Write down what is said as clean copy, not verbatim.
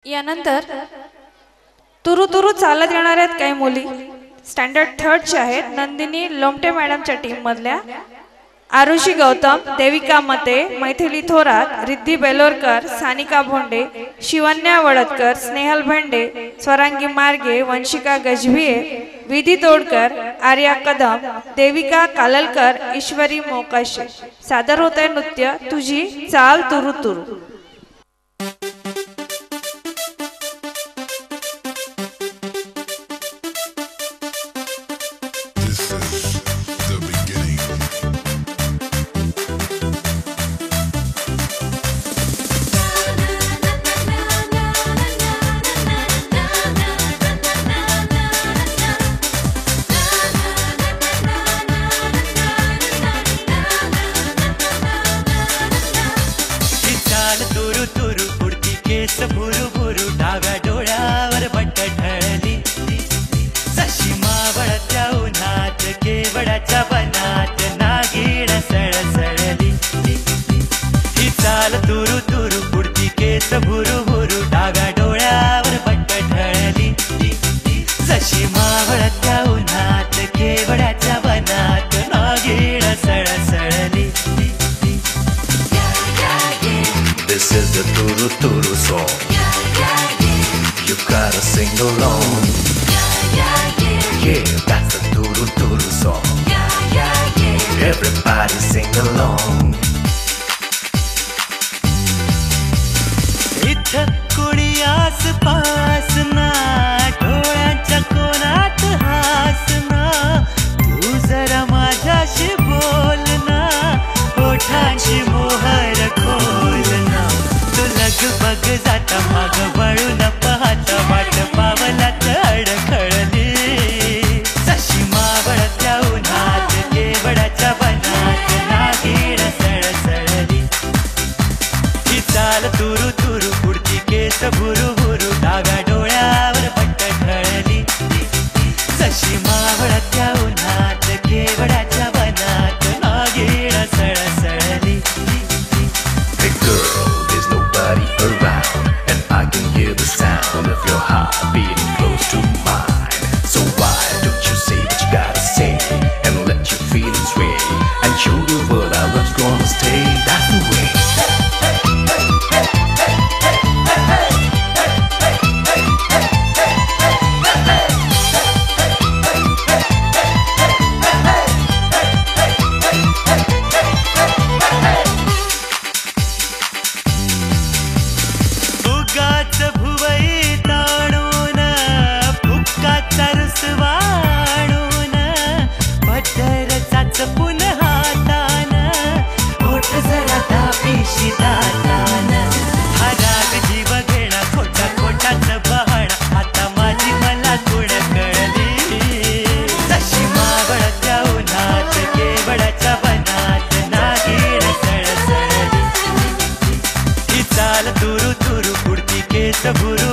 यानंतर तुरु तुरु चालत येणाऱ्या काही मुली स्टँडर्ड 3 च्या आहेत। नंदिनी लोमटे मॅडमच्या टीम मधल्या आरुषी गौतम, देविका मते, मैथिली थोरात, रिद्धी बेलोरकर, सानिका भोंडे, शिवन्या वडतकर, स्नेहल भेंडे, स्वरांगी मार्गे, वंशिका गजभिये, विधी तोडकर, आर्या कदम, देविका काललकर, ईश्वरी मोकाशे। सादर होते नृत्य तुझी चाल तुरु तुरु। भुरु भुरु डाव्या डोळ्यावर बट्ट ढळली, सशी मावळत्या उन्हात केवडाच्या बनात नागिण सळसळली। ही चाल तुरु तुरु पुढती केस भुरु भुरु डाव्या डोळ्यावर बट्ट ढळली, सशी मावळत्या उन्हात केवडाच्या बनात Naagin सळसळली। This is the Turu Turu song. You gotta sing along. Yeah, that's the Turu Turu song. Everybody sing along. इथं कुणी आसपास ना, डोळ्यांच्या कोणात हास ना, तू जरा माझ्याशी बोल ना, ओठांची मोहर खोल ना। तू लगबग जाता माग वळून पाहता वाट पावलात अडखळली, सशी मावळत्या उन्हात केवडाच्या बनात नागिण सळसळली। ही चाल तुरु तुरु पुढची केस भुरु भुरु डाव्या डोळ्यावर बट्ट ढळली, सशी मावळत्या उन्हात केवडाच्या बनात Naagin सळसळली। Hey girl, there's nobody around, and I can hear the sound of your heart beating close to mine. So why don't you say what you gotta say, and let your feelings ring, and show the world how love's gonna stay. That's the way. भुवई ताणून फुक्काचा रस वाढून, पदर चाचपून हातान, ओठ जरा दाबीशी दातान, हा राग जीव घेणा खोटा खोटाच बहाणा, आता माझी मला गुण कळली, सशी मावळत्या उन्हात केवडाच्या बनात नागिण सळसळली। ही चाल तुरु तुरु पुढती केस भुरु